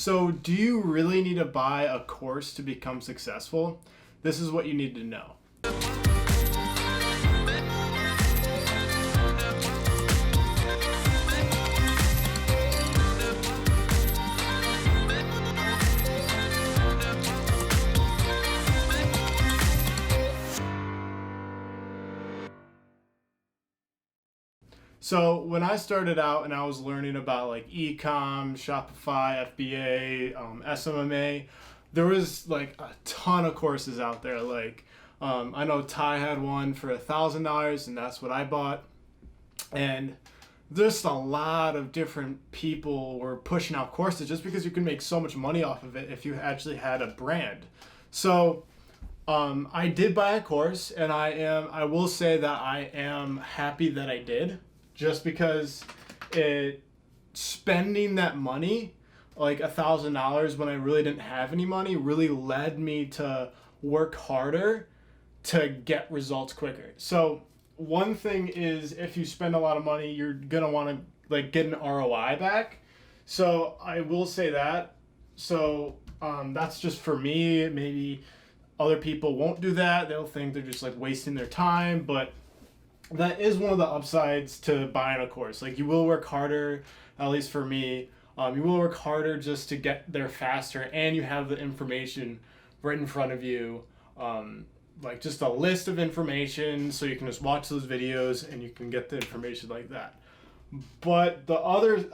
So, do you really need to buy a course to become successful? This is what you need to know. So when I started out and I was learning about like e-com, Shopify, FBA, SMMA, there was like a ton of courses out there. Like I know Ty had one for $1,000, and that's what I bought. And just a lot of different people were pushing out courses just because you can make so much money off of it if you actually had a brand. So I did buy a course, and I will say that I am happy that I did, just because spending that money, like $1,000 when I really didn't have any money, really led me to work harder to get results quicker. So one thing is, if you spend a lot of money, you're gonna want to like get an ROI back. So I will say that. So that's just for me. Maybe other people won't do that. They'll think they're just like wasting their time, but that is one of the upsides to buying a course. Like, you will work harder, at least for me. You will work harder just to get there faster, and you have the information right in front of you. Like just a list of information, so you can just watch those videos and you can get the information like that. But the other,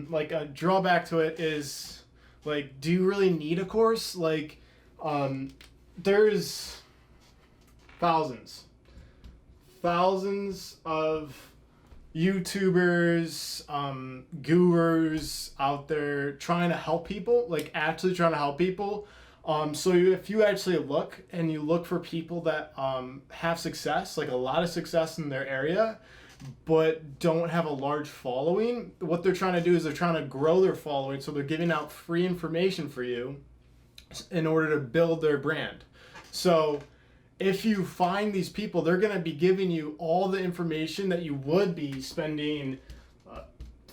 like a drawback to it is, like, do you really need a course? Like, there's thousands of YouTubers, gurus out there trying to help people, like actually trying to help people. So if you actually look and you look for people that have success, like a lot of success in their area, but don't have a large following, what they're trying to do is they're trying to grow their following. So they're giving out free information for you in order to build their brand. So if you find these people, they're going to be giving you all the information that you would be spending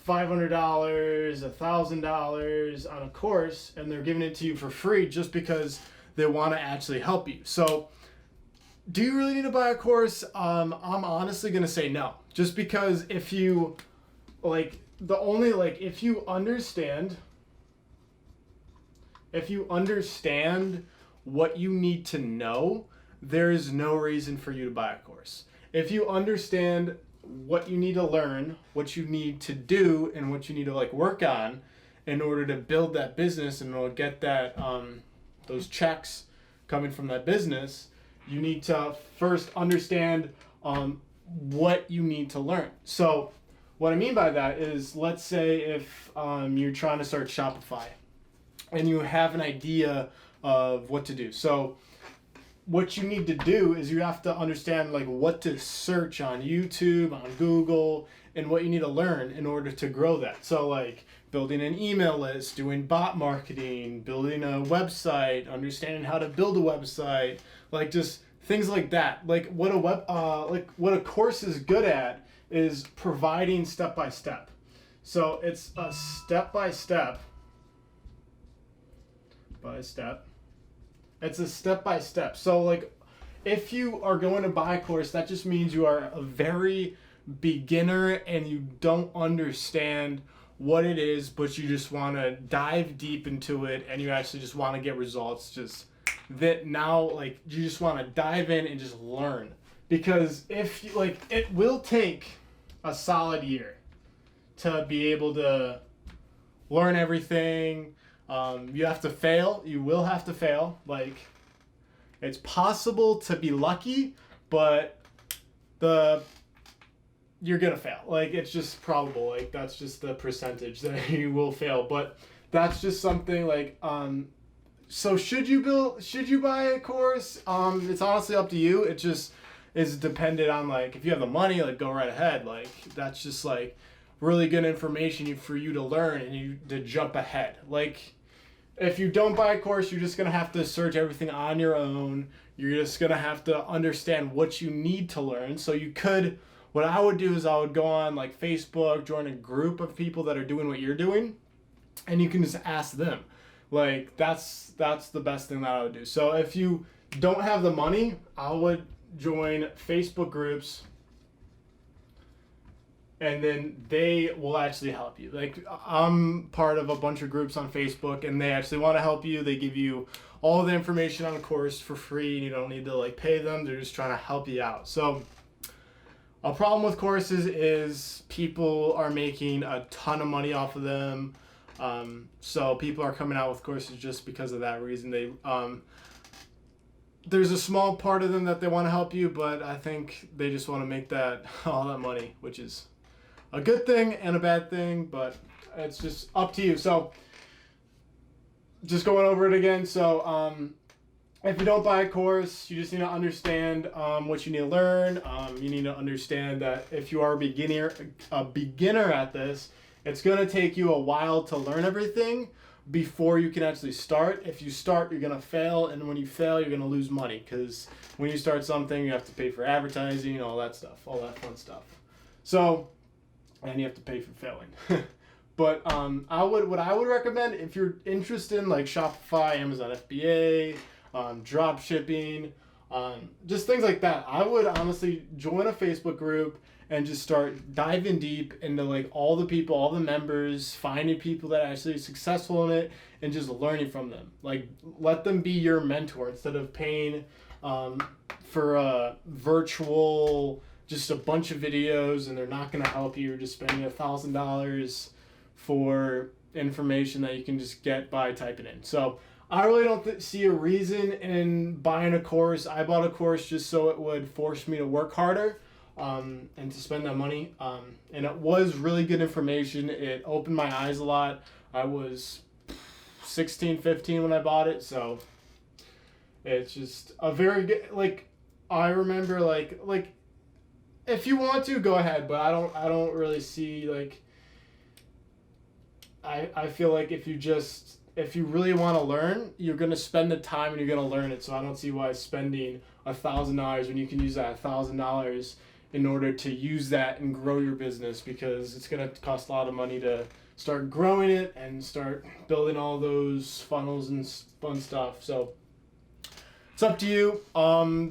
$500, $1,000 on a course, and they're giving it to you for free just because they want to actually help you. So do you really need to buy a course? I'm honestly going to say no, just because if you if you understand what you need to know, there is no reason for you to buy a course. If you understand what you need to learn, what you need to do, and what you need to like work on in order to build that business and get that those checks coming from that business, you need to first understand what you need to learn. So what I mean by that is, let's say if you're trying to start Shopify and you have an idea of what to do. So what you need to do is you have to understand like what to search on YouTube, on Google, and what you need to learn in order to grow that. So like building an email list, doing bot marketing, building a website, understanding how to build a website, like just things like that. Like what a course is good at is providing step by step. So it's a step by step. It's a step by step. So like if you are going to buy a course, that just means you are a very beginner and you don't understand what it is, but you just want to dive deep into it and you actually just want to get results. Just that now, like, you just want to dive in and just learn, because if you, like, it will take a solid year to be able to learn everything. You have to fail. You will have to fail. Like, it's possible to be lucky, but you're gonna fail. Like, it's just probable. Like, that's just the percentage that you will fail. But that's just something like, so should you buy a course? It's honestly up to you. It just is dependent on, like, if you have the money, like, go right ahead. Like, that's just like really good information for you to learn and you to jump ahead. Like, if you don't buy a course, you're just going to have to search everything on your own. You're just going to have to understand what you need to learn. So what I would do is I would go on like Facebook, join a group of people that are doing what you're doing, and you can just ask them. Like that's the best thing that I would do. So if you don't have the money, I would join Facebook groups, and then they will actually help you. Like I'm part of a bunch of groups on Facebook, and they actually want to help you. They give you all the information on the course for free, and you don't need to like pay them. They're just trying to help you out. So a problem with courses is people are making a ton of money off of them. So people are coming out with courses just because of that reason. There's a small part of them that they want to help you, but I think they just want to make that all that money, which is a good thing and a bad thing, but it's just up to you. So just going over it again. So if you don't buy a course, you just need to understand what you need to learn. You need to understand that if you are a beginner at this, it's going to take you a while to learn everything before you can actually start. If you start, you're going to fail, and when you fail, you're going to lose money, because when you start something, you have to pay for advertising, all that stuff, all that fun stuff. So, and you have to pay for failing. But what I would recommend, if you're interested in like Shopify, Amazon FBA, drop shipping, just things like that, I would honestly join a Facebook group and just start diving deep into like all the people, all the members, finding people that are actually successful in it, and just learning from them. Like let them be your mentor instead of paying for a virtual, just a bunch of videos, and they're not going to help you. You're just spending $1,000 for information that you can just get by typing in. So I really don't see a reason in buying a course. I bought a course just so it would force me to work harder and to spend that money. And it was really good information. It opened my eyes a lot. I was 16, 15 when I bought it, so it's just a very good, like, I remember like if you want to, go ahead, but I don't really see like, I feel like if you really want to learn, you're going to spend the time and you're going to learn it. So I don't see why spending $1,000 when you can use that $1,000 in order to use that and grow your business, because it's going to cost a lot of money to start growing it and start building all those funnels and fun stuff. So it's up to you.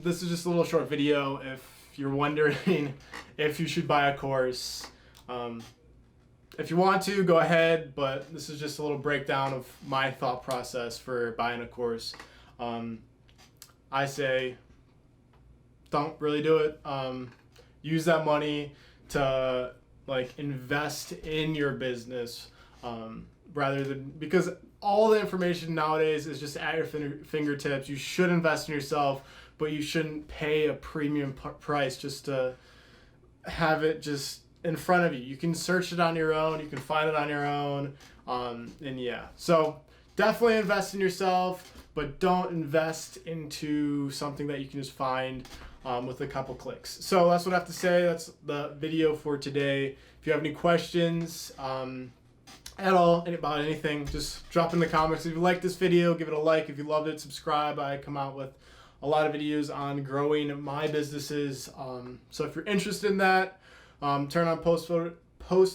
This is just a little short video. If you're wondering if you should buy a course, if you want to, go ahead, but this is just a little breakdown of my thought process for buying a course. I say don't really do it. Use that money to like invest in your business, rather than, because all the information nowadays is just at your fingertips. You should invest in yourself, but you shouldn't pay a premium price just to have it just in front of you. You can search it on your own. You can find it on your own. And yeah, so definitely invest in yourself, but don't invest into something that you can just find with a couple clicks. So that's what I have to say. That's the video for today. If you have any questions at all about anything, just drop in the comments. If you like this video, give it a like. If you loved it, subscribe. I come out with a lot of videos on growing my businesses. So if you're interested in that, turn on post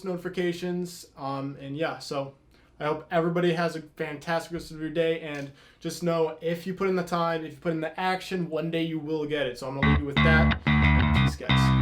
notifications. And yeah, so I hope everybody has a fantastic rest of your day, and just know, if you put in the time, if you put in the action, one day you will get it. So I'm going to leave you with that. Peace, guys.